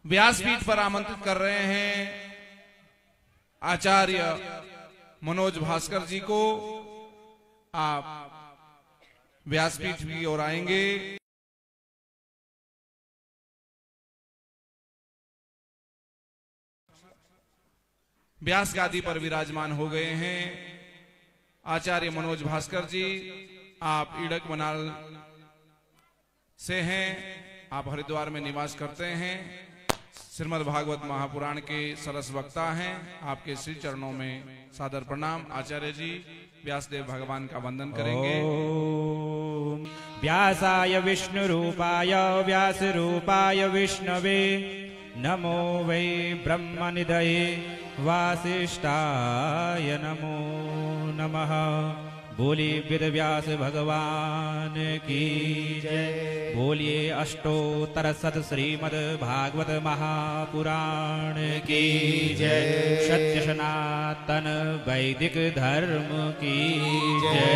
व्यासपीठ पर आमंत्रित कर रहे हैं आचार्य मनोज भास्कर जी को। आप व्यासपीठ की ओर आएंगे। व्यास गादी पर विराजमान हो गए हैं आचार्य मनोज भास्कर जी। आप ईडक मनाल से हैं, आप हरिद्वार में निवास करते हैं, श्रीमद् भागवत महापुराण के सरस वक्ता हैं। आपके श्री चरणों में सादर प्रणाम। आचार्य जी व्यासदेव भगवान का वंदन करेंगे। व्यासाय विष्णु रूपाय व्यास रूपाय विष्णवे नमो वै ब्रह्मनिधये वासिष्ठाय नमो नमः। बोलिए वेद व्यास भगवान की जय। बोलिए अष्टोत्तर शत श्रीमद् भागवत महापुराण की जय। सत्य सनातन वैदिक धर्म की जय।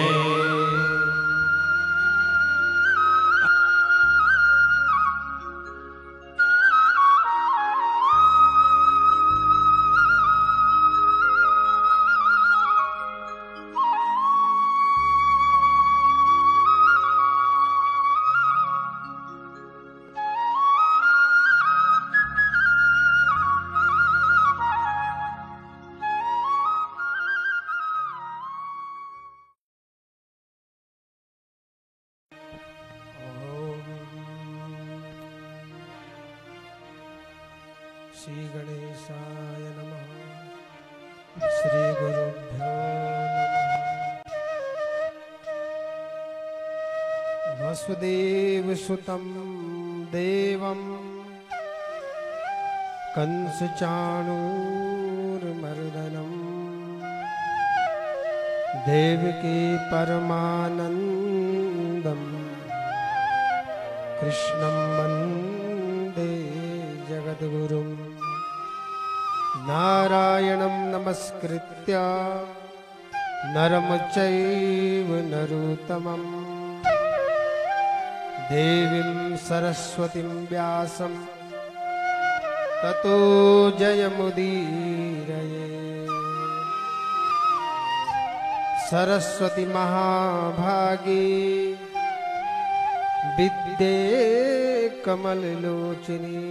श्री गणेशाय नमः। श्री गुरुभ्यो नमः। वसुदेव सुतं देवं कंसचाणूरमर्दनं देवकी परमानन्दं कृष्णं वन्दे जगद्गुरुम्। नारायणं नमस्कृत्य नरं चैव नरोत्तमं देवीं सरस्वतीं व्यासं ततो जयमुदीरये। सरस्वती महाभागी विद्ये कमललोचनी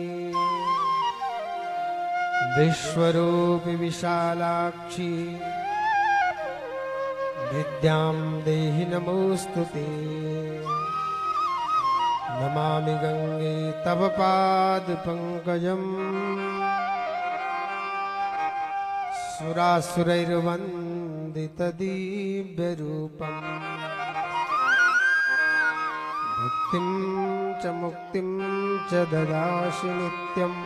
विश्वरूपी विशालाक्षी विद्यां देहि नमोस्तुते। नमामि गंगे तव पाद पंकजं सुरासुरैर्वन्दित दिव्यरूपम्। भुक्तिं च मुक्तिं च ददासि नित्यम्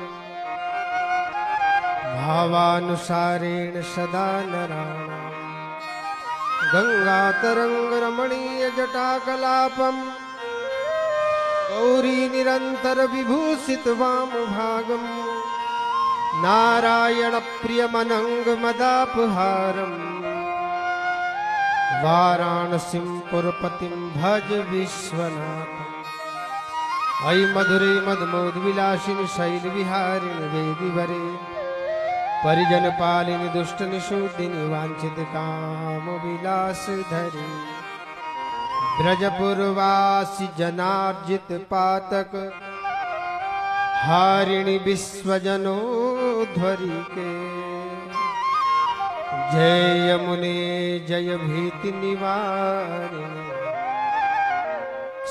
भावानुसारेण सदा नराणां। गंगातरंगरमणीय जटाकलापम् गौरी निरंतर विभूषित वामभागम्। नारायण प्रियमनंग मदापहारम् वाराणसीं पुरपतिं भज विश्वनाथम्। अयि मधुरे मदमोद विलासिनि शैल विहारिणि वेदिवरे परिजन पालिनि दुष्ट निषूदिनि वांछित काम विलास धरी। ब्रजपुरवासी जनार्जित पातक हारिणि विश्वजनोध्वरी के। जय यमुने जय भीति निवारिणि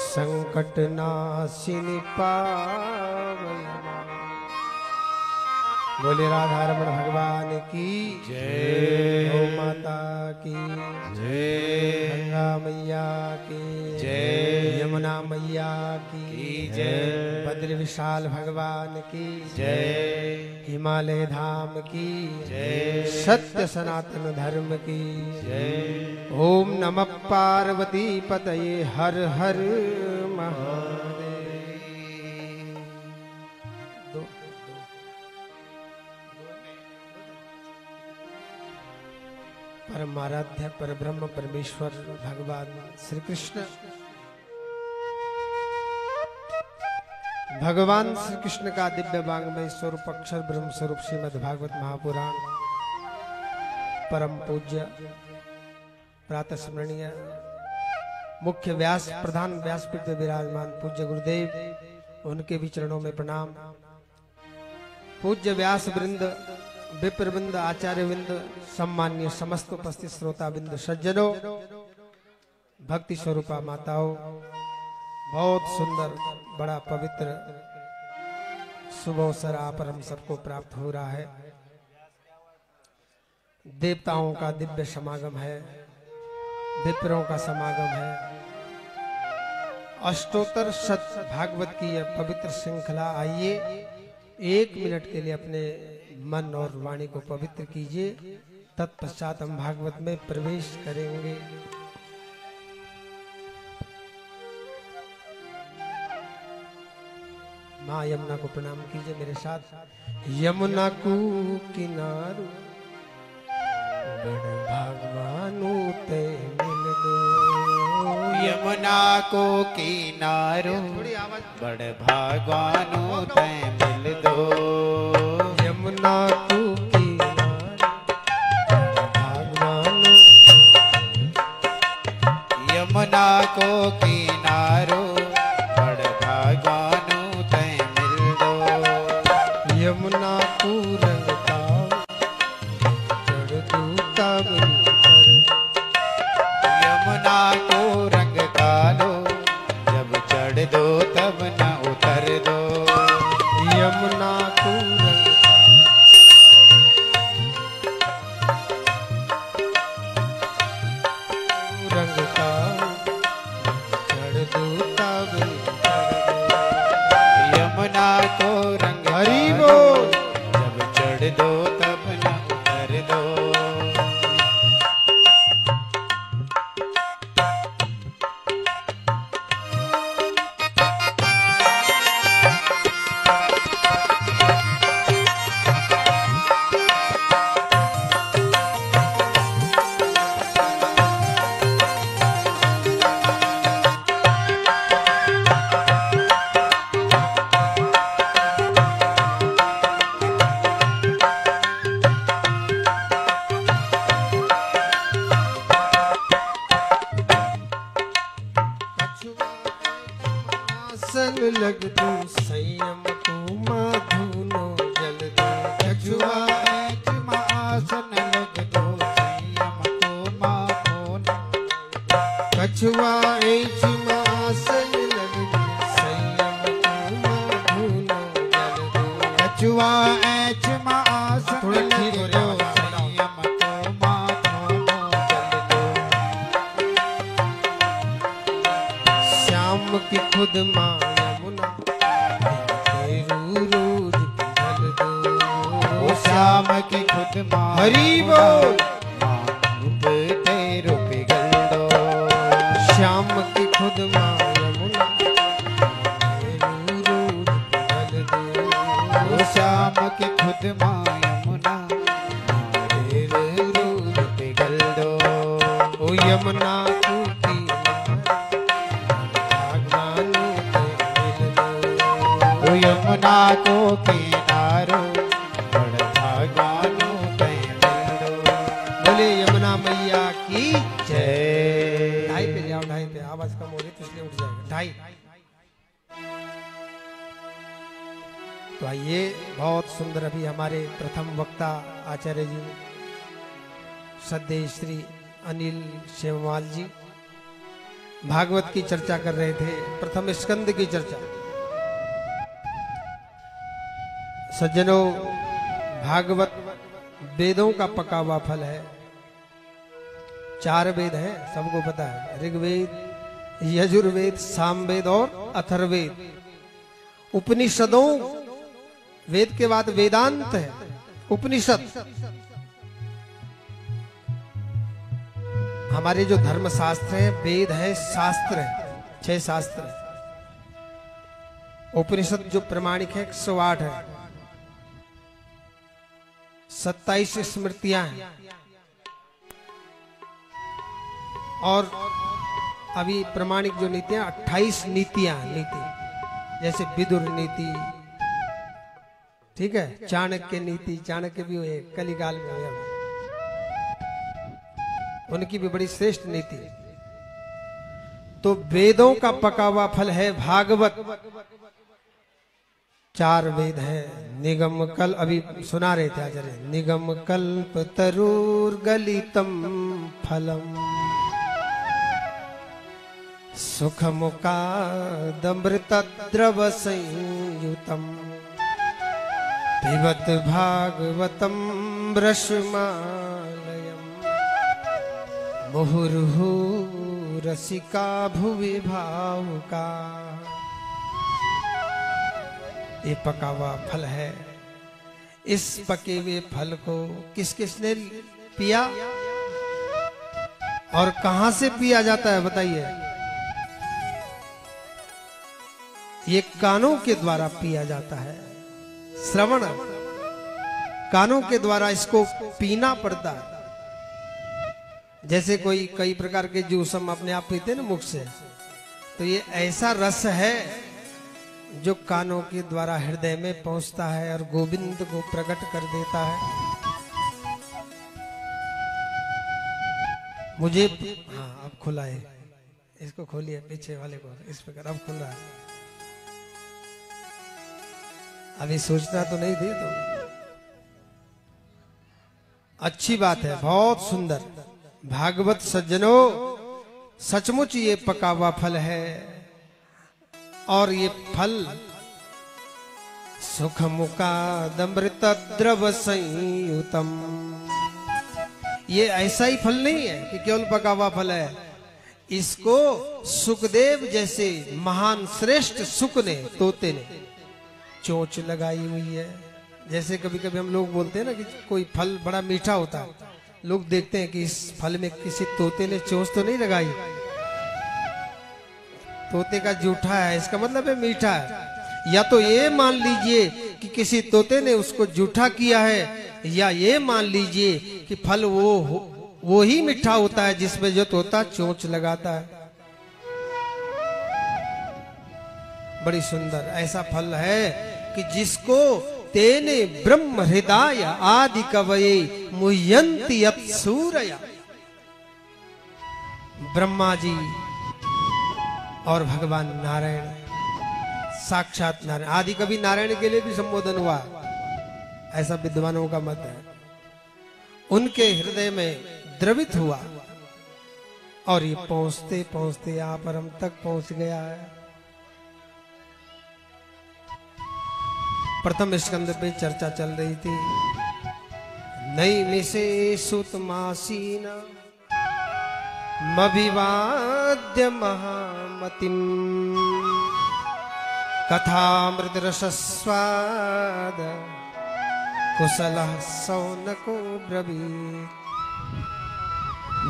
संकट नाशिनी पावनी। बोले राधा रमण भगवान की जय। गौ माता की जय। गंगा मैया की जय। यमुना मैया की जय। बद्री विशाल भगवान की जय। हिमालय धाम की जय। सत्य सनातन धर्म की जय। ओम नमः पार्वती पतये हर हर महादेव। परमाराध्य पर ब्रह्म परमेश्वर भगवान श्री कृष्ण भगवान श्री कृष्ण का दिव्य वांग्मय स्वरूप अक्षर ब्रह्म स्वरूप श्रीमद् भागवत महापुराण परम पूज्य प्रातः स्मरणीय मुख्य व्यास प्रधान व्यासपीठ में विराजमान पूज्य गुरुदेव, उनके भी चरणों में प्रणाम। पूज्य व्यास वृंद, विप्र वृंद, आचार्य वृंद, सम्मान्य समस्त उपस्थित श्रोता वृंद, सज्जनों, भक्ति स्वरूपा माताओं, बहुत सुंदर बड़ा पवित्र शुभ अवसर आप हम सबको प्राप्त हो रहा है। देवताओं का दिव्य समागम है, विप्रों का समागम है। अष्टोत्तर शत भागवत की यह पवित्र श्रृंखला, आइए 1 मिनट के लिए अपने मन और वाणी को पवित्र कीजिए, तत्पश्चात हम भागवत में प्रवेश करेंगे। माँ यमुना को प्रणाम कीजिए मेरे साथ। यमुना को किनारो बड़ भगवानु ते मिल दो, यमुना को किनारो बड़ भगवानु ते मिल दो, यमुना को किनारो भगवानु, यमुना को किनारो बड़ भगवानु ते मिल दो, यमुना को रंगता चढ़ दूता बनकर, यमुना को रंग कालो जब चढ़ दो तब न उतर दो, यमुना को रंगता चढ़ दूता बनकर, यमुना को रंग हरि कालो बोल। जब चढ़ दो तब न उतर दो, आसन लग दो संयम को माधुनो जल दो, कछुआ ऐच आसन लग दो संयम को माखोन, कछुआ एच आसन लग दो संयम को माधुनो जल दो, कछुआ ऐच आसन थोड़ा लग ठीक हो दो जाओ। संयम को माखोनो जल दो, श्याम की खुद माँ यमुना तेरू रोज पिघल दो, ओ श्याम की खुद माँ हरि बोल। माँ रूप तेरो पिघल दो, श्याम की खुद माँ यमुना तेरू रोज पिघल दो, ओ श्याम की खुद माँ यमुना तेरे रूप पिघल दो, ओ यमुना को भगवानु ते मिल दो, ओ यमुना को किनारो बड़ भगवानु ते मिल दो, बोले यमुना मैया की जय। ढाई पे जाओ, ढाई पे, आवाज कम हो रही तो इसलिए उठ जाएगा। ढाई। तो आइए, बहुत सुंदर अभी हमारे प्रथम वक्ता आचार्य जी सद्देह श्री अनिल शेमवाल जी भागवत की चर्चा कर रहे थे, प्रथम स्कंद की चर्चा। सज्जनों, भागवत वेदों का पका हुआ फल है। 4 वेद हैं, सबको पता है, ऋग्वेद, यजुर्वेद, सामवेद और अथर्ववेद। उपनिषदों, वेद के बाद वेदांत है, उपनिषद। हमारे जो धर्म शास्त्र हैं, वेद है, शास्त्र है, 6 शास्त्र है। उपनिषद जो प्रमाणिक है 108 है, 27 स्मृतियां हैं, और अभी प्रमाणिक जो नीतियां 28 नीतियां, नीति जैसे विदुर नीति, ठीक है, चाणक्य नीति, चाणक्य भी हुए कलिकाल में हुए, उनकी भी बड़ी श्रेष्ठ नीति। तो वेदों का पका हुआ फल है भागवत। 4 वेद है, निगम कल, अभी सुना रहे थे आचार्य, निगम कल्प तरुर्गलितम फलम सुखमुखादमृत द्रव संयुतम पिबत भागवतम रसमालयम मुहुर्हु रसिका भुवि भावुका। ये पका हुआ फल है। इस पके हुए फल को किस किसने पिया और कहां से पिया जाता है बताइए? ये कानों के द्वारा पिया जाता है। श्रवण, कानों के द्वारा इसको पीना पड़ता है। जैसे कोई कई प्रकार के जूस हम अपने आप पीते ना मुख से, तो ये ऐसा रस है जो कानों के द्वारा हृदय में पहुंचता है और गोविंद को प्रकट कर देता है। मुझे हाँ अब खुला है, इसको खोलिए पीछे वाले को, इस प्रकार अब खुल रहा है। अभी सोचना तो नहीं थी तो अच्छी बात है, बहुत सुंदर। भागवत सज्जनों, सचमुच ये पका हुआ फल है और ये फल सुखमुखादमृत द्रव संयुतम। ये ऐसा ही फल नहीं है कि केवल पका हुआ फल है। इसको सुखदेव जैसे महान श्रेष्ठ सुख ने, तोते ने चोंच लगाई हुई है। जैसे कभी कभी हम लोग बोलते हैं ना कि कोई फल बड़ा मीठा होता है, लोग देखते हैं कि इस फल में किसी तोते ने चोंच तो नहीं लगाई। तोते का जूठा है, इसका मतलब है मीठा है। या तो ये मान लीजिए कि किसी तोते ने उसको जूठा किया है, या ये मान लीजिए कि फल वो ही मीठा होता है जिसमें जो तोता चोंच लगाता है। बड़ी सुंदर ऐसा फल है कि जिसको तेने ब्रह्म हृदय आदि कवये मुह्यन्ति यत् सूरया। ब्रह्मा जी और भगवान नारायण, साक्षात नारायण, आदि कवि नारायण के लिए भी संबोधन हुआ, ऐसा विद्वानों का मत है। उनके हृदय में द्रवित हुआ और ये पहुंचते पहुंचते यहाँ पर हम तक पहुंच गया है। प्रथम स्कंद पे चर्चा चल रही थी। नैमिषे सुतमासीन मभिवाद्य महामतिम कथामृत रसस्वाद कुशलः सौनको ब्रवीत।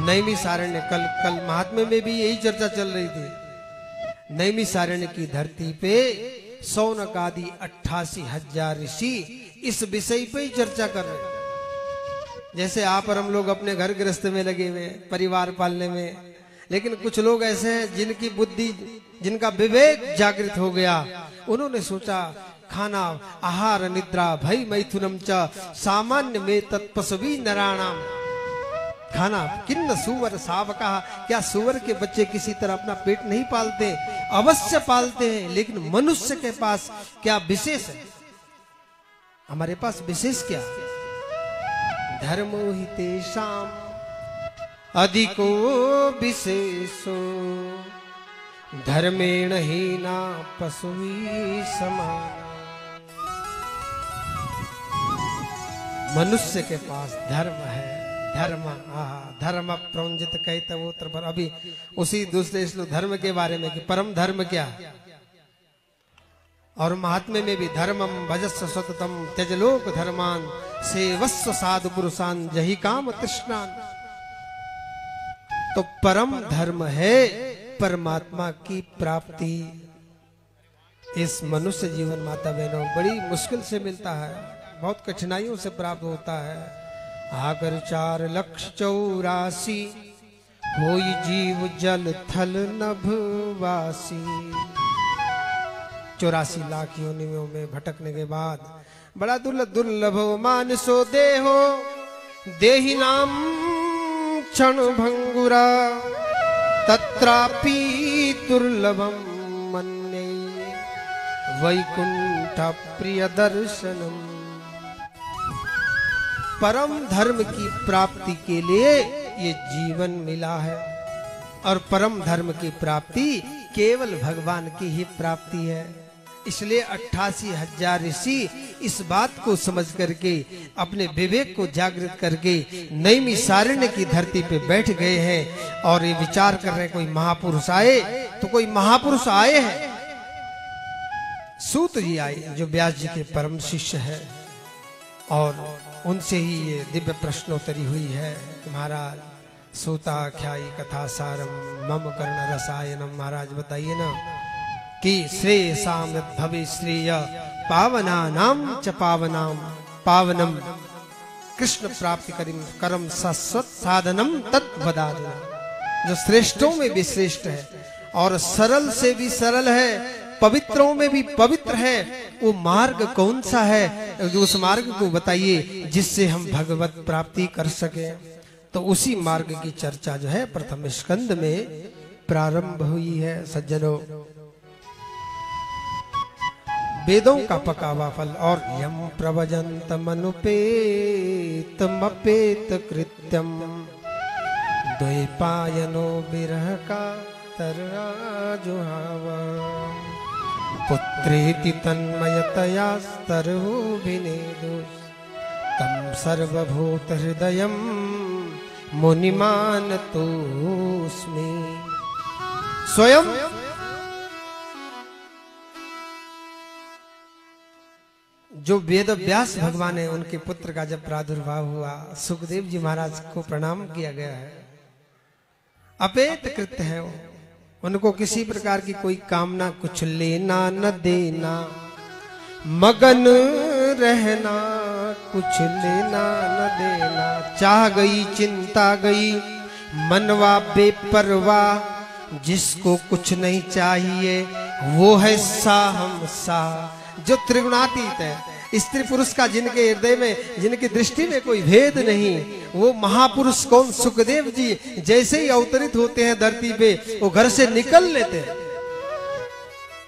नैमिषारण्य, कल महात्म्य में भी यही चर्चा चल रही थी। नैमिषारण्य की धरती पे सौनक आदि 88,000 ऋषि इस विषय पे ही चर्चा कर रहे हैं। जैसे आप और हम लोग अपने घर गृहस्थ में लगे हुए, परिवार पालने में, लेकिन कुछ लोग ऐसे हैं जिनकी बुद्धि, जिनका विवेक जागृत हो गया। उन्होंने सोचा खाना आहार निद्रा भय मैथुनम च सामान्य में तत्पसवी नराणाम। खाना किन्न सुवर सावका, क्या सुवर के बच्चे किसी तरह अपना पेट नहीं पालते? अवश्य पालते हैं, लेकिन मनुष्य के पास क्या विशेष है? हमारे पास विशेष क्या? धर्मो हि तेषाम अधिको विशेषो धर्मेण हीना पशुवी समान। मनुष्य के पास धर्म है, धर्म धर्म प्रौंजित कैतवोत्र पर। अभी उसी दूसरे श्लोक धर्म के बारे में कि परम धर्म क्या, और महात्म्य में भी धर्मम भजस्व सततम त्यजलोक धर्मान सेवस्व साधु पुरुषान जहि काम तृष्णान। तो परम धर्म है परमात्मा की प्राप्ति। इस मनुष्य जीवन माता बहनों बड़ी मुश्किल से मिलता है, बहुत कठिनाइयों से प्राप्त होता है। आकर 4,84,000 होई जीव जल थल नभवासी। 84 लाख योनियों में भटकने के बाद बड़ा दुर्लभ मानसो देहो देहि नाम क्षण भंगुरा तत्रापि दुर्लभम मन्ये वैकुंठ प्रिय दर्शनम। परम धर्म की प्राप्ति के लिए ये जीवन मिला है और परम धर्म की प्राप्ति केवल भगवान की ही प्राप्ति है। इसलिए 88,000 ऋषि इस बात को समझ करके अपने विवेक को जागृत करके नैमिषारण्य की धरती पे बैठ गए हैं और ये विचार कर रहे हैं कोई महापुरुष आए तो कोई महापुरुष आए हैं। सूत जी आए जो व्यास जी के परम शिष्य है और उनसे ही ये दिव्य प्रश्नोत्तरी हुई है। महाराज सूताख्यायी कथा सारम मम कर्ण रसायनम। महाराज बताइए ना कि श्रेयसाम भवे श्रेय पावना नाम च पावनाम पावनम कृष्ण प्राप्ति करम शाश्वत साधनम तत्वदादना। जो श्रेष्ठों में भी श्रेष्ठ है और सरल से भी सरल है, पवित्रों में भी पवित्र है, वो मार्ग कौन सा है? जो उस मार्ग को बताइए जिससे हम भगवत प्राप्ति कर सके। तो उसी मार्ग की चर्चा जो है प्रथम स्कंद में प्रारंभ हुई है। सज्जनों, वेदों का पकावा फल और यम प्रवजंत मनुपेत मपेत कृत्यम द्वैपायनो विरह का तराजुहावा पुत्रेति तन्मयतया स्तर्वोभिनेदुस् तम सर्वभूत हृदयम मुनिमान तोस्मि। स्वयं जो वेद व्यास भगवान है उनके पुत्र का जब प्रादुर्भाव हुआ सुखदेव जी महाराज को प्रणाम किया गया है। अपेत कृत्य है वो, उनको किसी प्रकार की कोई कामना कुछ लेना न देना, मगन रहना कुछ लेना न देना। चाह गई चिंता गई मनवा बेपरवाह, जिसको कुछ नहीं चाहिए वो है साहम सा। जो त्रिगुणातीत है, स्त्री पुरुष का जिनके हृदय में जिनकी दृष्टि में कोई भेद नहीं, वो महापुरुष कौन? सुखदेव जी जैसे ही अवतरित होते हैं धरती पे वो घर से निकल लेते हैं,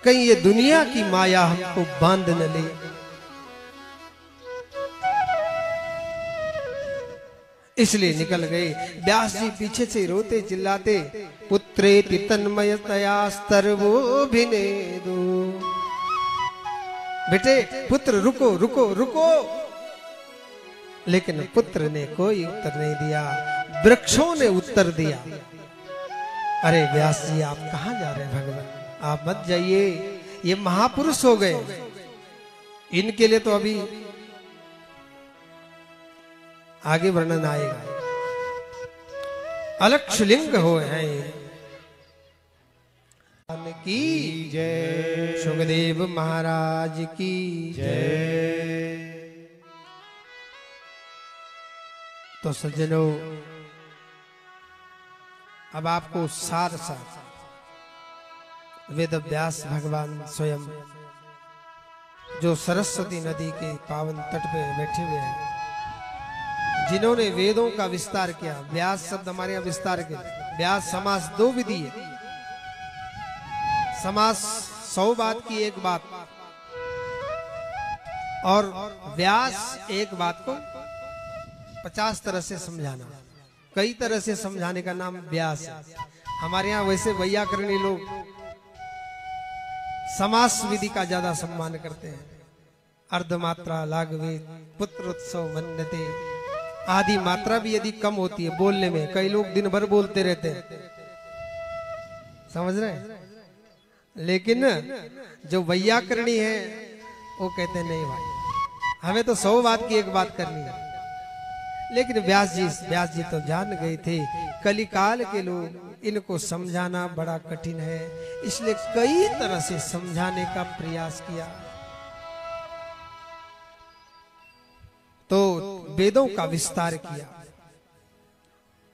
कहीं ये दुनिया की माया हमको बांध न ले। इसलिए निकल गए। व्यास जी पीछे से रोते चिल्लाते पुत्रेति तन्मयतया स्तर्वोभिनेदु। बेटे पुत्र रुको रुको रुको, लेकिन पुत्र ने कोई उत्तर नहीं दिया। वृक्षों ने उत्तर दिया, अरे व्यास जी आप कहां जा रहे हैं भगवान, आप मत जाइए, ये महापुरुष हो गए, इनके लिए तो अभी आगे वर्णन आएगा। अलक्ष्य लिंग हो हैं की जय, सुखदेव महाराज की जय। तो सज्जनों, अब आपको सार सा वेद व्यास भगवान स्वयं जो सरस्वती नदी के पावन तट पे बैठे हुए हैं, जिन्होंने वेदों का विस्तार किया। व्यास शब्द हमारे यहाँ विस्तार किया। व्यास समास दो विधि है, समास 100 बात की एक बात, और व्यास एक बात को 50 तरह से समझाना, कई तरह से समझाने का नाम व्यास है। हमारे यहाँ वैसे वैयाकरणी लोग समास विधि का ज्यादा सम्मान करते हैं। अर्धमात्रा लाघवेद पुत्रोत्सव मन्यते, आदि मात्रा भी यदि कम होती है बोलने में, कई लोग दिन भर बोलते रहते हैं, समझ रहे हैं, लेकिन जो वैयाकरणी है वो कहते हैं नहीं भाई, हमें तो 100 बात की एक बात करनी है। लेकिन व्यास जी तो जान गए थे कलिकाल के लोग इनको समझाना बड़ा कठिन है, इसलिए कई तरह से समझाने का प्रयास किया। तो वेदों का विस्तार किया,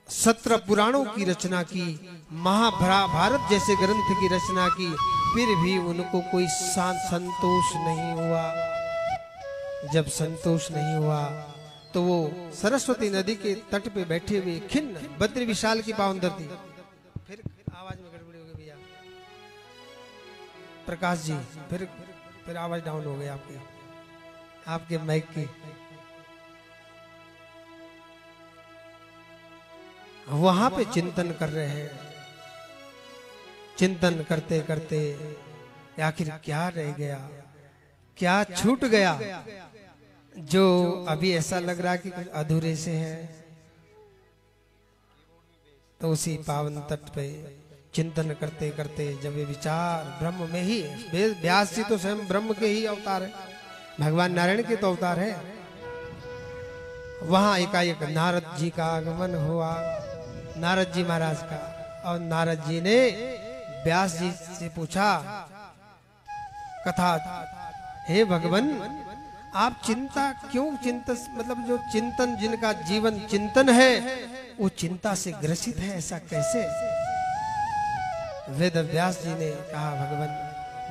17 पुराणों की रचना की, महाभारत जैसे ग्रंथ की रचना की, फिर भी उनको कोई संतोष नहीं हुआ। जब संतोष नहीं हुआ तो वो सरस्वती नदी के तट पे बैठे हुए खिन्न बद्र विशाल की पावन धरती। फिर आवाज में गड़बड़ी हो गई भैया प्रकाश जी, फिर आवाज डाउन हो गई आपके माइक की। वहां पे चिंतन कर रहे हैं, चिंतन करते करते आखिर क्या रह गया, क्या छूट गया जो अभी ऐसा लग रहा कि कुछ अधूरे से है। तो उसी पावन तट पे चिंतन करते करते जब ये विचार ब्रह्म में ही है, व्यास जी तो स्वयं ब्रह्म के ही अवतार है, भगवान नारायण के तो अवतार है। वहां एकाएक नारद जी का आगमन हुआ, नारद जी महाराज का। और नारद जी ने व्यास जी से पूछा कथा, हे भगवान आप चिंता क्यों, मतलब जो चिंतन जिनका जीवन चिंतन है वो चिंता से ग्रसित है, ऐसा कैसे? वेद व्यास जी ने कहा भगवान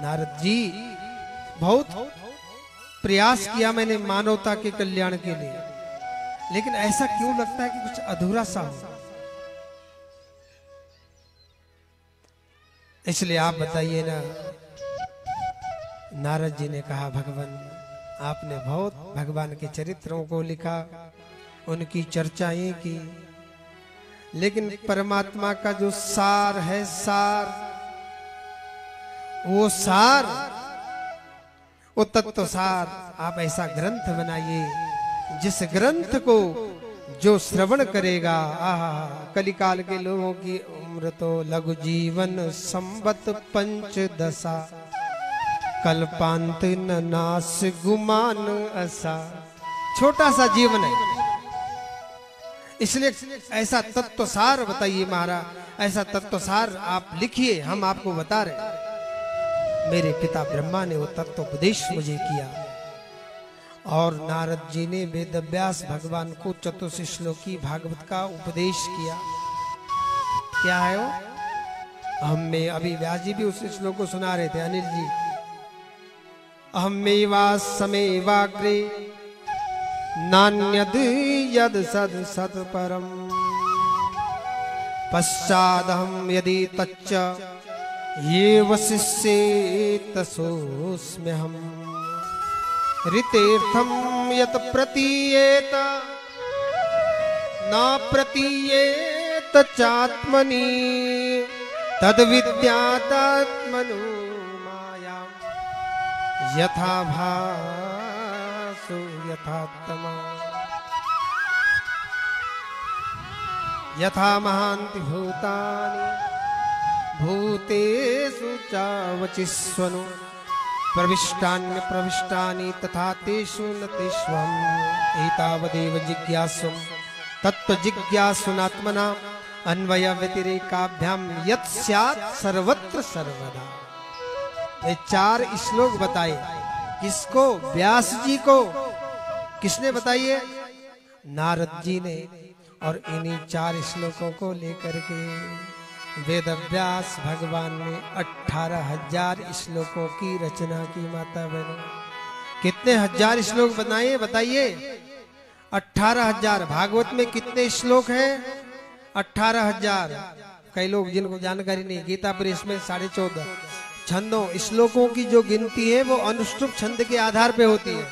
नारद जी बहुत प्रयास किया मैंने मानवता के कल्याण के लिए, लेकिन ऐसा क्यों लगता है कि कुछ अधूरा सा हो, इसलिए आप बताइए ना। नारद जी ने कहा भगवान आपने बहुत भगवान के चरित्रों को लिखा, उनकी चर्चाएं की, लेकिन परमात्मा का जो सार है, वो तत्व सार आप ऐसा ग्रंथ बनाइए जिस ग्रंथ को जो श्रवण करेगा, आहा कलिकाल के लोगों की उम्र तो लघु जीवन संवत 5 कल्पांत न नास गुमान ऐसा, छोटा सा जीवन है। इसलिए ऐसा तत्वसार बताइए महाराज, ऐसा तत्वसार आप लिखिए, हम आपको बता रहे। मेरे पिता ब्रह्मा ने वो तत्वोपदेश मुझे किया और नारद जी ने वेद व्यास भगवान को चतुश्लोकी भागवत का उपदेश किया। क्या है वो? हमें अभी व्यास जी भी उस श्लोक को सुना रहे थे, अनिल जी। अहमेवा समेवाग्रे नान्यद यद सद सत परम पश्चादहम यदि तच्च ये वशिष्ये तसोस्म्यहम् ऋतेर्थम यत प्रतीयेत न प्रतीयेत चात्मनि तद विद्यादात्मनो माया यथा भासो यथात्मा यथा महान्ति भूतानि भूतेषु चावचिस्वनु प्रविष्टान्य प्रविष्टानि तथा तेषु न तेष्वम् एतावदेव जिज्ञासुं तत्व जिज्ञासुनात्मना अन्वय व्यतिरेकाभ्याम यत् स्यात् सर्वत्र सर्वदा। ये 4 श्लोक बताए, किसको? व्यास जी को। किसने बताइए? नारद जी ने। और इन्हीं 4 श्लोकों को लेकर के वेद व्यास भगवान ने 18,000 श्लोकों की रचना की। माता बहनों, कितने हजार श्लोक बनाए बताइए? 18,000। भागवत में कितने श्लोक हैं? 18,000। कई लोग जिनको जानकारी नहीं, गीता प्रेस में 14.5 छंदों श्लोकों की जो गिनती है वो अनुष्टुप छंद के आधार पे होती है।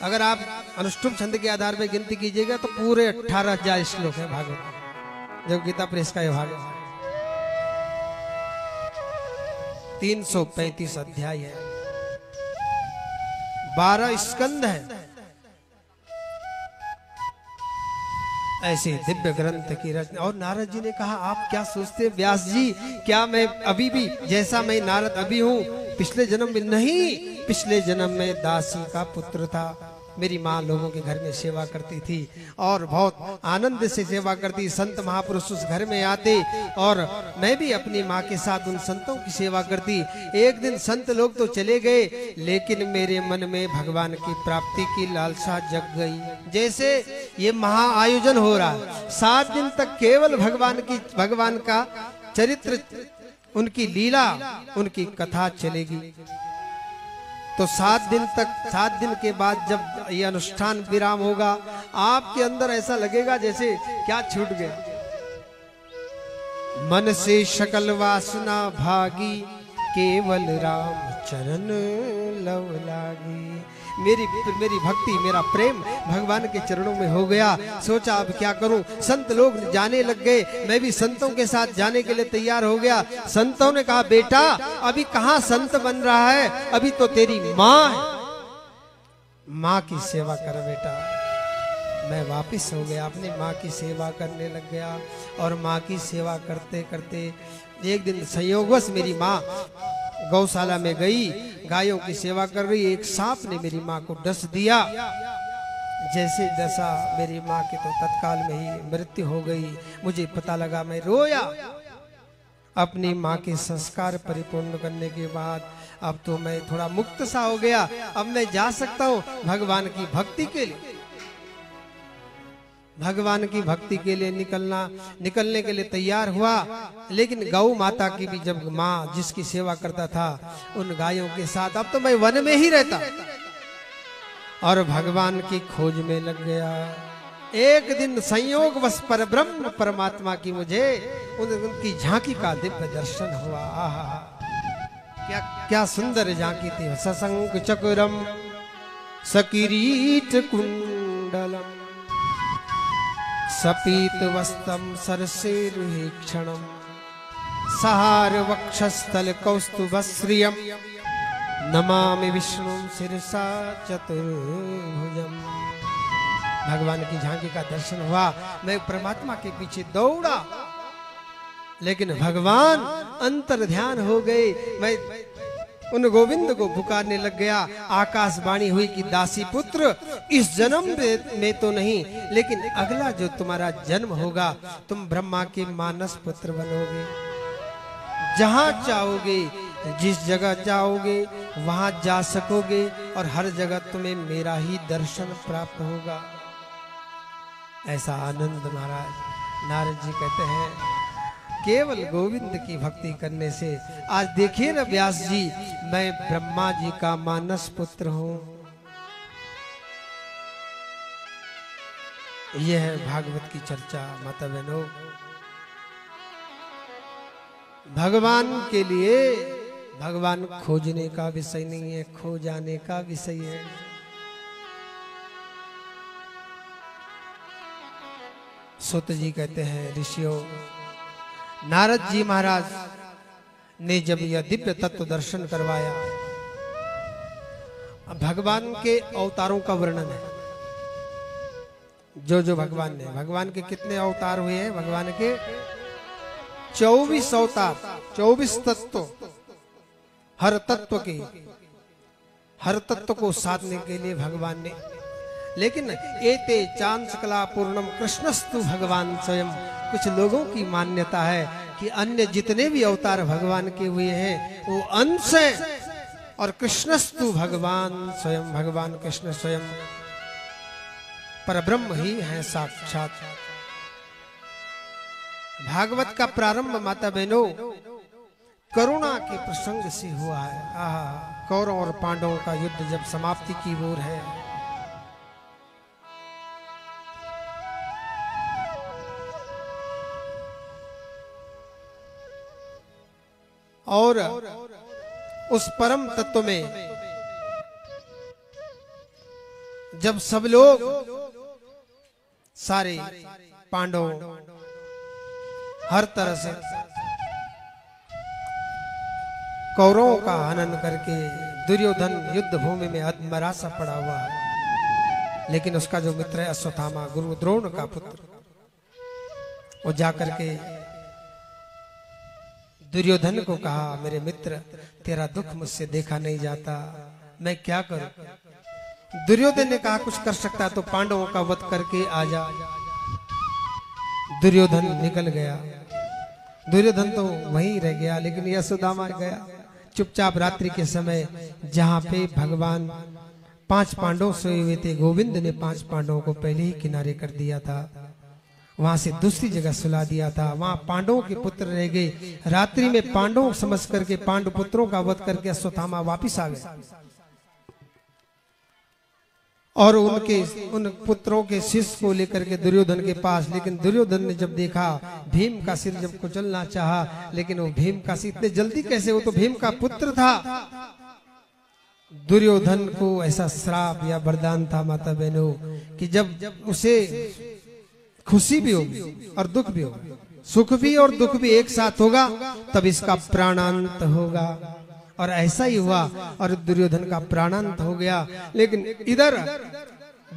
अगर आप अनुष्टुप छंद के आधार पे गिनती कीजिएगा तो पूरे 18,000 श्लोक है भागवत, जब गीता प्रेस का ये भाग 335 अध्याय है, 12 स्कंद है। ऐसे दिव्य ग्रंथ की रचना। और नारद जी ने कहा आप क्या सोचते व्यास जी, क्या मैं अभी भी जैसा मैं नारद अभी हूँ पिछले जन्म में? नहीं, पिछले जन्म में दासी का पुत्र था। मेरी माँ लोगों के घर में सेवा करती थी और बहुत आनंद से सेवा करती। संत महापुरुष उस घर में आते और मैं भी अपनी माँ के साथ उन संतों की सेवा करती। एक दिन संत लोग तो चले गए, लेकिन मेरे मन में भगवान की प्राप्ति की लालसा जग गई। जैसे ये महाआयोजन हो रहा है, 7 दिन तक केवल भगवान का चरित्र उनकी लीला, उनकी कथा चलेगी। तो 7 दिन तक, 7 दिन के बाद जब ये अनुष्ठान विराम होगा, आपके अंदर ऐसा लगेगा जैसे क्या छूट गया। मन से सकल वासना भागी, केवल राम चरण लव लागी। मेरी भक्ति, मेरा प्रेम भगवान के चरणों में हो गया। सोचा अब क्या करूं, संत लोग जाने लग गए, मैं भी संतों के साथ जाने के लिए तैयार हो गया। संतों ने कहा बेटा अभी कहां संत बन रहा है, अभी तो तेरी माँ है, माँ की सेवा कर बेटा। मैं वापिस हो गया, अपनी माँ की सेवा करने लग गया। और माँ की सेवा करते करते एक दिन संयोगवश मेरी माँ गौशाला में गई, गायों की सेवा कर रही, एक सांप ने मेरी माँ को डस दिया। जैसे डसा मेरी माँ की तो तत्काल में ही मृत्यु हो गई। मुझे पता लगा, मैं रोया। अपनी माँ के संस्कार परिपूर्ण करने के बाद अब तो मैं थोड़ा मुक्त सा हो गया। अब मैं जा सकता हूँ भगवान की भक्ति के लिए। भगवान की भक्ति के लिए निकलने के लिए तैयार हुआ। लेकिन गौ माता की भी जब माँ जिसकी सेवा करता था उन गायों के साथ, अब तो मैं वन में ही रहता और भगवान की खोज में लग गया। एक दिन संयोगवश पर ब्रह्म परमात्मा की मुझे उनकी झांकी का दिव्य दर्शन हुआ। आहा, क्या सुंदर झांकी थी। सशंक चक्रम सकिरीट कुंडलम सपीत वस्तम सरसेरुहीक्षणम सहार वक्षस्थल कौस्तुभश्रियम नमामि विष्णु शिरसा चतुर्भुजम। भगवान की झांकी का दर्शन हुआ। मैं परमात्मा के पीछे दौड़ा, लेकिन भगवान अंतर ध्यान हो गए। मैं उन गोविंद को पुकारने लग गया। आकाशवाणी हुई कि दासी पुत्र, इस जन्म में तो नहीं, लेकिन अगला जो तुम्हारा जन्म होगा तुम ब्रह्मा के मानस पुत्र बनोगे। जहां चाहोगे, जिस जगह चाहोगे वहां जा सकोगे और हर जगह तुम्हें मेरा ही दर्शन प्राप्त होगा। ऐसा आनंद महाराज नारद जी कहते हैं केवल गोविंद की भक्ति करने से। आज देखिए ना व्यास जी, मैं ब्रह्मा जी का मानस पुत्र हूं। यह है भागवत की चर्चा माता बहनों। भगवान के लिए भगवान खोजने का विषय नहीं है, खो जाने का विषय है। सुत जी कहते हैं ऋषियों, नारद जी महाराज ने जब यह दिव्य तत्व दर्शन करवाया, भगवान के अवतारों का वर्णन है। जो भगवान के कितने अवतार हुए हैं? भगवान के 24 अवतार, 24 तत्व। हर तत्व को साधने के लिए भगवान ने। लेकिन एते चांचकला पूर्णम कृष्णस्तु भगवान स्वयं। कुछ लोगों की मान्यता है कि अन्य जितने भी अवतार भगवान के हुए हैं वो अंश हैं, और कृष्णस्तु भगवान स्वयं, भगवान कृष्ण स्वयं परब्रह्म ही है साक्षात। भागवत का प्रारंभ माता बहनों करुणा के प्रसंग से हुआ है। कौरव और पांडवों का युद्ध जब समाप्ति की ओर है, और उस परम तत्व में जब सब लोग सारे पांडव हर तरह से कौरवों का हनन करके दुर्योधन युद्ध भूमि में अधमरासा पड़ा हुआ है। लेकिन उसका जो मित्र है अश्वत्थामा, गुरु द्रोण का पुत्र, वो जाकर के दुर्योधन को कहा, मेरे मित्र तेरा दुख मुझसे देखा नहीं जाता, मैं क्या करूं? दुर्योधन ने कहा कुछ कर सकता है तो पांडवों का वध करके आ जा। दुर्योधन निकल गया। दुर्योधन तो वहीं रह गया, लेकिन यशोदामा गया चुपचाप। रात्रि के समय जहां पे भगवान 5 पांडव सोए हुए थे, गोविंद ने 5 पांडवों को पहले ही किनारे कर दिया था। वहां से दूसरी जगह सुला दिया था। वहां पांडवों के पुत्र रह गए। रात्रि में पांडवों समझ करके पांडु पुत्रों का वध करके अश्वत्थामा वापिस आ गए और उन पुत्रों के शिष्य को लेकर के दुर्योधन के पास। लेकिन दुर्योधन ने जब देखा भीम का सिर जब कुचलना चाहा, लेकिन वो भीम का सिर इतने जल्दी कैसे, वो तो भीम का पुत्र था। दुर्योधन को ऐसा श्राप या वरदान था माता बहनों कि जब उसे खुशी भी होगी और दुख भी होगा, सुख भी और दुख भी एक साथ होगा, तब इसका प्राणांत होगा। और ऐसा ही हुआ और दुर्योधन का प्राणांत हो गया। लेकिन इधर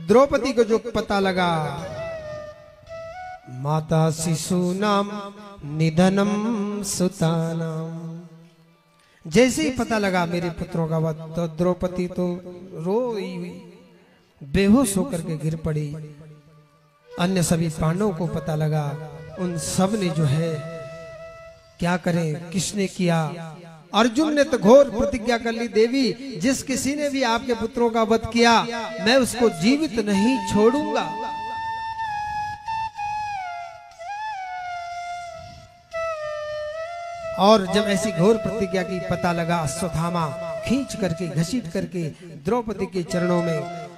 द्रौपदी को जो पता लगा, माता शिशु नाम निधनम सुतानाम, जैसे ही पता लगा मेरे पुत्रों का वध, तो द्रौपदी तो रोई बेहोश होकर के गिर पड़ी। अन्य सभी पांडवों को पता लगा, उन सब ने जो है क्या करें, किसने किया। अर्जुन ने तो घोर प्रतिज्ञा कर ली, देवी जिस किसी ने भी आपके पुत्रों का वध किया मैं उसको जीवित नहीं छोड़ूंगा। और जब ऐसी घोर प्रतिज्ञा की पता लगा, अश्वत्थामा खींच करके घसीट करके द्रौपदी के चरणों में।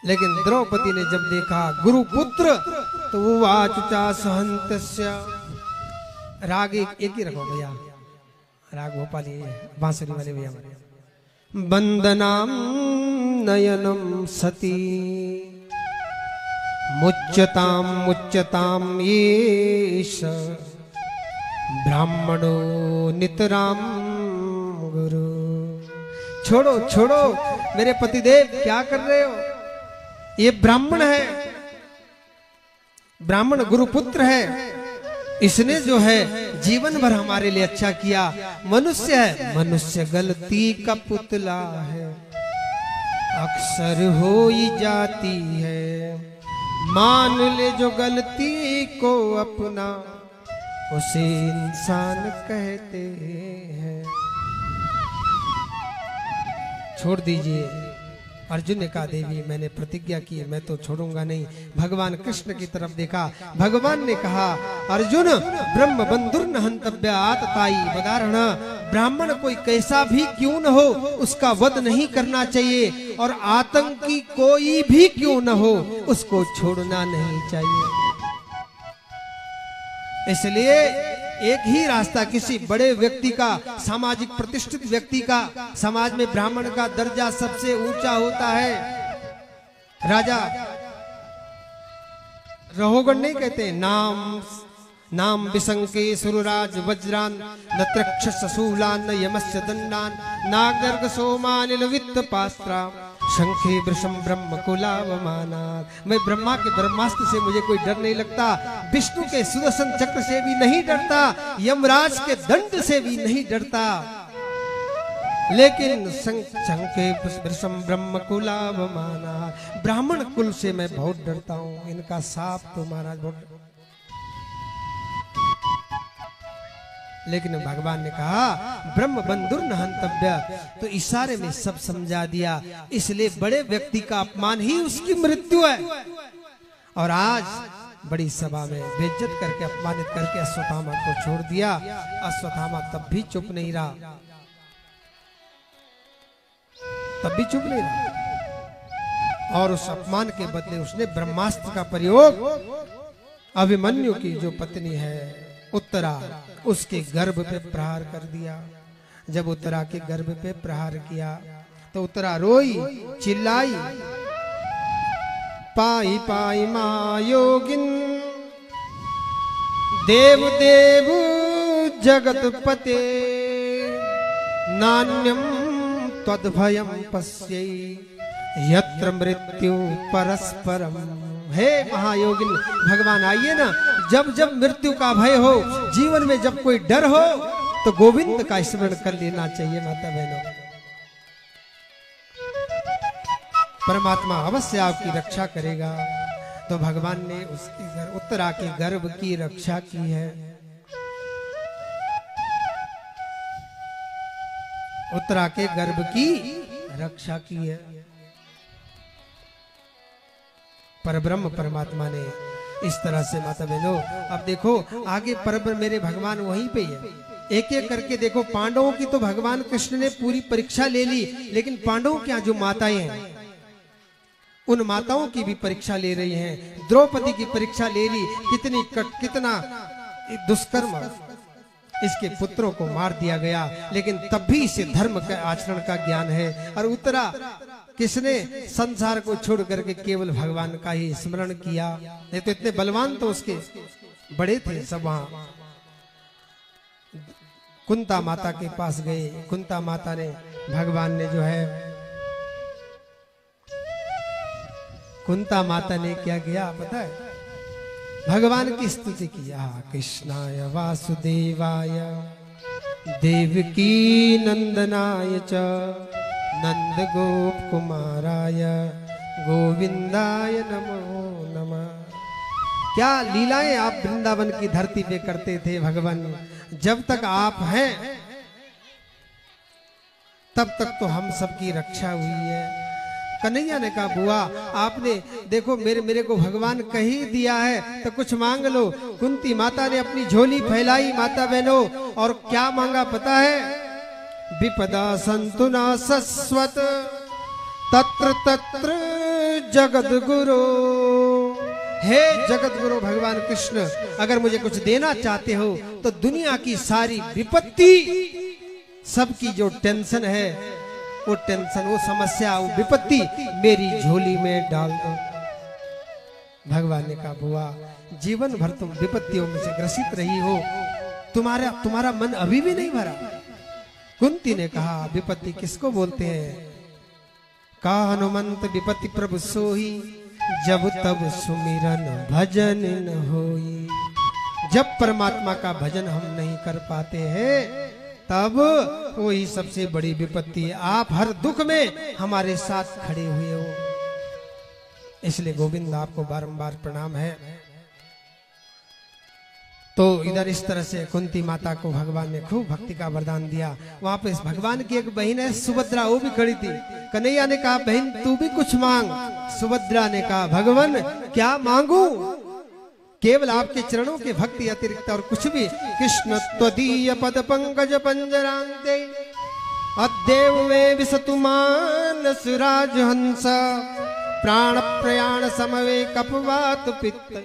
लेकिन द्रौपदी ने जब देखा गुरुपुत्र, तो वो वाचुचा सहंतस्य, राग एक ही रखो भैया, राग भोपाली बांसुरी वाले भैया। बंदनाम नयनम सती मुच्यताम मुच्यताम येष ब्राह्मणो नितराम गुरु। छोड़ो छोड़ो मेरे पतिदेव, क्या कर रहे हो, ये ब्राह्मण है, ब्राह्मण गुरुपुत्र है, इसने जो है जीवन भर हमारे लिए अच्छा किया। मनुष्य है, मनुष्य गलती का पुतला है, अक्सर हो ही जाती है। मान ले जो गलती को अपना, उसे इंसान कहते हैं। छोड़ दीजिए। अर्जुन ने कहा, देवी मैंने प्रतिज्ञा की, मैं तो छोड़ूंगा नहीं। भगवान कृष्ण की तरफ देखा, भगवान ने कहा, अर्जुन ब्रह्म बंधुर्न हंतव्य आतताई वदारण, ब्राह्मण कोई कैसा भी क्यों न हो उसका वध नहीं करना चाहिए, और आतंकी कोई भी क्यों न हो उसको छोड़ना नहीं चाहिए। इसलिए एक ही रास्ता, किसी बड़े व्यक्ति का, सामाजिक प्रतिष्ठित व्यक्ति का, समाज में ब्राह्मण का दर्जा सबसे ऊंचा होता है। राजा रहोगण नहीं कहते, नाम विसंके सुरराज वज्रान न त्रक्ष ससूलान न यमस्य दंडान नागर्ग सोमानिल वित्त पास्त्रा शंखे वृषम ब्रह्म कुलावमाना। मैं ब्रह्मा के ब्रह्मास्त्र से मुझे कोई डर नहीं लगता, विष्णु के सुदर्शन चक्र से भी नहीं डरता, यमराज के दंड से भी नहीं डरता, लेकिन शंखे वृषम ब्रह्म कुलावमाना, ब्राह्मण कुल से मैं बहुत डरता हूँ। इनका साप तो महाराज बहुत। लेकिन भगवान ने कहा ब्रह्म बंधुर्न हंतव्य, तो इशारे में सब समझा दिया। इसलिए बड़े व्यक्ति का अपमान ही उसकी मृत्यु है। और आज बड़ी सभा में बेइज्जत करके, अपमानित करके अश्वत्थामा को छोड़ दिया। अश्वत्थामा तब भी चुप नहीं रहा, तब भी चुप नहीं रहा। और उस अपमान के बदले उसने ब्रह्मास्त्र का प्रयोग अभिमन्यु की जो पत्नी है उत्तरा, उसके गर्भ पे प्रहार कर दिया। जब उत्तरा के गर्भ पे प्रहार किया तो उत्तरा रोई, चिल्लाई, पाई पाई मां योगिन देव देव जगत पते नान्यम त्वद्भयम पश्यै यत्र मृत्यु परस्परम। हे महायोगिन, भगवान आइए ना, जब जब मृत्यु का भय हो, जीवन में जब कोई डर हो, तो गोविंद का स्मरण कर लेना चाहिए। माता बहनों, परमात्मा अवश्य आपकी रक्षा करेगा। तो भगवान ने उसके उत्तरा के गर्भ की रक्षा की है। उत्तरा के गर्भ की रक्षा की है। परब्रह्म परमात्मा ने इस तरह से माता बहनों, अब देखो आगे पर मेरे भगवान वहीं पे ही है। एक एक करके देखो, पांडवों की तो भगवान कृष्ण ने पूरी परीक्षा ले ली, लेकिन पांडवों क्या जो माताएं हैं, उन माताओं की भी परीक्षा ले रही हैं। द्रौपदी की परीक्षा ले ली, कितना दुष्कर्म, इसके पुत्रों को मार दिया गया, लेकिन तब भी इसे धर्म का आचरण का ज्ञान है। और उतरा किसने? संसार को छोड़ करके केवल भगवान का ही स्मरण किया। नहीं तो इतने बलवान तो उसके बड़े थे सब। वहां कुंता माता के पास गए। कुंता माता ने, भगवान ने जो है, कुंता माता ने क्या किया पता है? भगवान की स्तुति किया। कृष्णाय वासुदेवाय देवकी नंदनाय च नंद गोप कुमाराय गोविंदाय नमो नमः। क्या लीलाएं आप वृंदावन की धरती पे करते थे भगवान। जब तक आप हैं तब तक तो हम सबकी रक्षा हुई है। कन्हैया ने कहा बुआ आपने देखो मेरे को भगवान कही दिया है तो कुछ मांग लो। कुंती माता ने अपनी झोली फैलाई माता बहनों, और क्या मांगा पता है? विपदा संतु न सस्वत तत्र तत्र जगत गुरु। हे जगत गुरु भगवान कृष्ण, अगर मुझे कुछ देना चाहते हो तो दुनिया की सारी विपत्ति, सबकी जो टेंशन है, वो टेंशन, वो समस्या, वो विपत्ति मेरी झोली में डाल दो। भगवान ने कहा बुआ जीवन भर तुम विपत्तियों में से ग्रसित रही हो, तुम्हारा मन अभी भी नहीं भरा। कुंती ने कहा विपत्ति किसको बोलते हैं? का हनुमंत विपत्ति प्रभु सोही जब तब सुमिरन भजन न होई। जब परमात्मा का भजन हम नहीं कर पाते हैं तब वही सबसे बड़ी विपत्ति है। आप हर दुख में हमारे साथ खड़े हुए हो, इसलिए गोविंद आपको बारंबार प्रणाम है। तो इधर इस तरह से कुंती माता को भगवान ने खूब भक्ति का वरदान दिया। वहां पे भगवान की एक बहन है सुभद्रा, वो भी खड़ी थी। कन्हैया ने कहा बहन तू भी कुछ मांग। सुभद्रा ने कहा भगवान क्या मांगू? केवल आपके चरणों के भक्ति अतिरिक्त और कुछ भी। कृष्ण त्वदीय पद पंकज पंजरांते अद्देव में विसतु मानस राजहंस प्राण प्रयाण समवे कपवात पित्त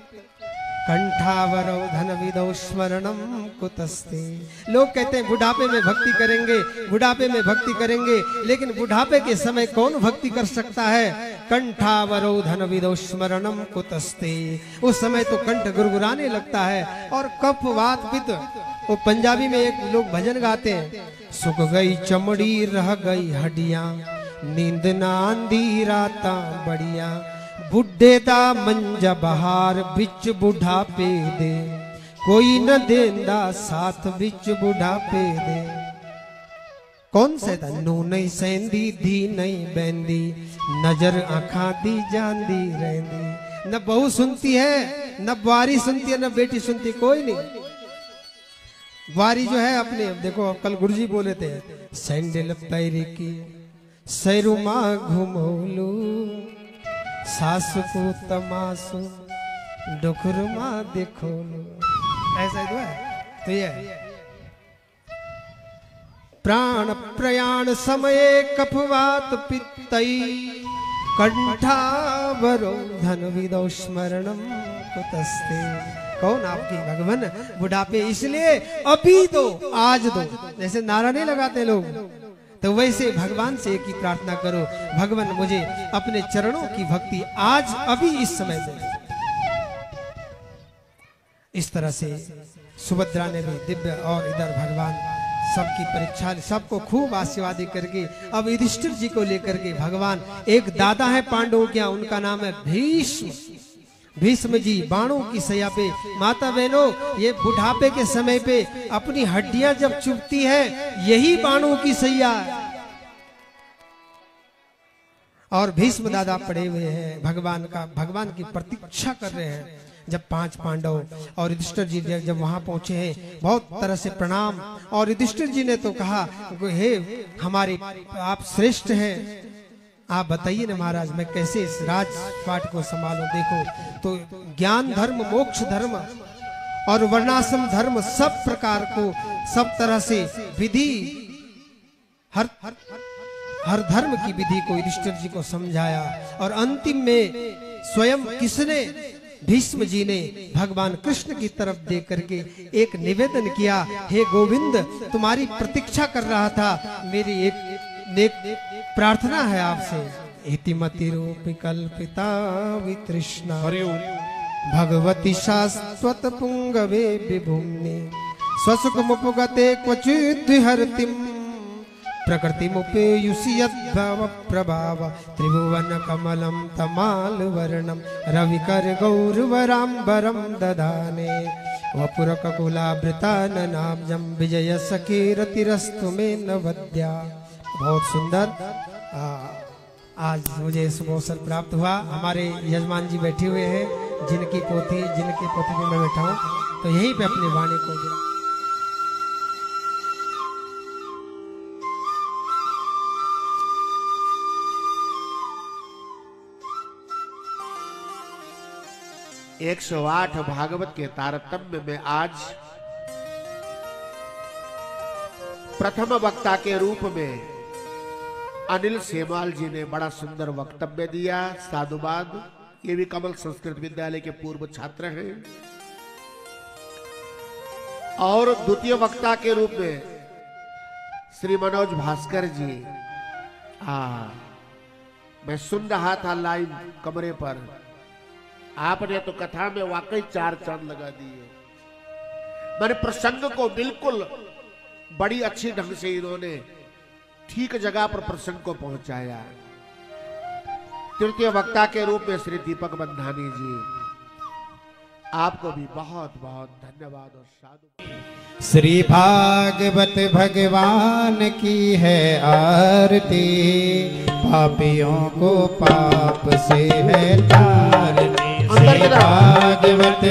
कंठावरो धन विदो स्मरणम कुतस्ते। लोग कहते हैं बुढ़ापे में भक्ति करेंगे, बुढ़ापे में भक्ति करेंगे, लेकिन बुढ़ापे के समय कौन भक्ति कर सकता है? कंठावरो धन विदो स्मरणम कुतस्ते। उस समय तो कंठ गुरगुराने लगता है। और कपवात पित्त, वो पंजाबी में एक लोग भजन गाते हैं, सुख गई चमड़ी रह गई हड्डियां नींद ना आंधी राता बढ़िया बुढ़े दा मंजा बहार बिच बुढ़ापे दे कोई न देंदा साथ बिच बुढ़ापे दे। कौन से था? नू नहीं सेंदी धी नहीं बैंदी नजर आँखा दी जानदी रहंदी। न बहू सुनती है, न बुआरी सुनती है, न बेटी सुनती, कोई नहीं। बुआरी जो है अपने, देखो कल गुरुजी बोले थे, सैंडल पैर की सैरुमा घुमोलू सासु को तमासु डुखरुमा देखो। ऐसा है तो ये प्राण प्रयाण समय कफवात पित्तई कंठावरो धन विदो स्मरणम कुतस्ते। कौन? आपकी भगवान। बुढ़ापे इसलिए अभी दो, आज दो। जैसे नारा नहीं लगाते लोग, तो वैसे भगवान से एक ही प्रार्थना करो, भगवान मुझे अपने चरणों की भक्ति आज अभी इस समय में। इस तरह से सुभद्रा ने भी दिव्य, और इधर भगवान सबकी परीक्षा, सबको खूब आशीर्वाद करके अब युधिष्ठिर जी को लेकर के भगवान, एक दादा है पांडवों के, उनका नाम है भीष्म। भीष्म जी बाणों की सैया पे, माता बहनों ये बुढ़ापे के समय पे अपनी हड्डियां जब चुभती है, यही बाणों की सैया है। और भीष्म दादा पड़े हुए हैं, भगवान की प्रतीक्षा कर रहे हैं। जब 5 पांडव और युधिष्ठिर जी जब वहां पहुंचे हैं, बहुत तरह से प्रणाम। और युधिष्ठिर जी ने तो कहा हे हमारे आप श्रेष्ठ हैं, आप बताइए ना महाराज, मैं कैसे इस राजपाट को संभालूं। देखो तो ज्ञान धर्म, मोक्ष धर्म और वर्णाश्रम धर्म सब प्रकार को, सब तरह से विधि, हर धर्म की विधि को युधिष्ठिर जी को समझाया। और अंतिम में स्वयं किसने, भीष्म जी ने भगवान कृष्ण की तरफ देख करके एक निवेदन किया, हे गोविंद, तुम्हारी प्रतीक्षा कर रहा था, मेरी एक प्रार्थना है आपसे। इतिमति रूप कल्पिता वितृष्णा भगवती शाश्वत पुंगवे विभुम्ने स्वसुख मुपगते क्वचित् हरतिम प्रकृति मुपेयुषि यद्भव प्रभाव त्रिभुवन कमलम तमाल वर्णम रविकर गौरवराम्बरम ददाने वपुरककुलावृता ननाब्जम विजय सकीरतिरस्तु में नवद्या। बहुत सुंदर। आज मुझे शुभ अवसर प्राप्त हुआ। हमारे यजमान जी बैठे हुए हैं, जिनकी पोथी पे मैं बैठा हूँ, तो यहीं पे अपनी वाणी को एक 108 भागवत के तारतम्य में आज प्रथम वक्ता के रूप में अनिल सेमाल जी ने बड़ा सुंदर वक्तव्य दिया, साधुवाद। ये भी कमल संस्कृत विद्यालय के पूर्व छात्र हैं। और द्वितीय वक्ता के रूप में श्री मनोज भास्कर जी। मैं सुन रहा था लाइव कमरे पर, आपने तो कथा में वाकई 4 चांद लगा दिए। मैंने प्रसंग को बिल्कुल बड़ी अच्छी ढंग से इन्होंने ठीक जगह पर प्रसंग को पहुंचाया। तृतीय वक्ता के रूप में श्री दीपक बंधानी जी, आपको भी बहुत बहुत धन्यवाद और साधु। श्री भागवत भगवान की है आरती, पापियों को पाप से है तारती। श्री भागवत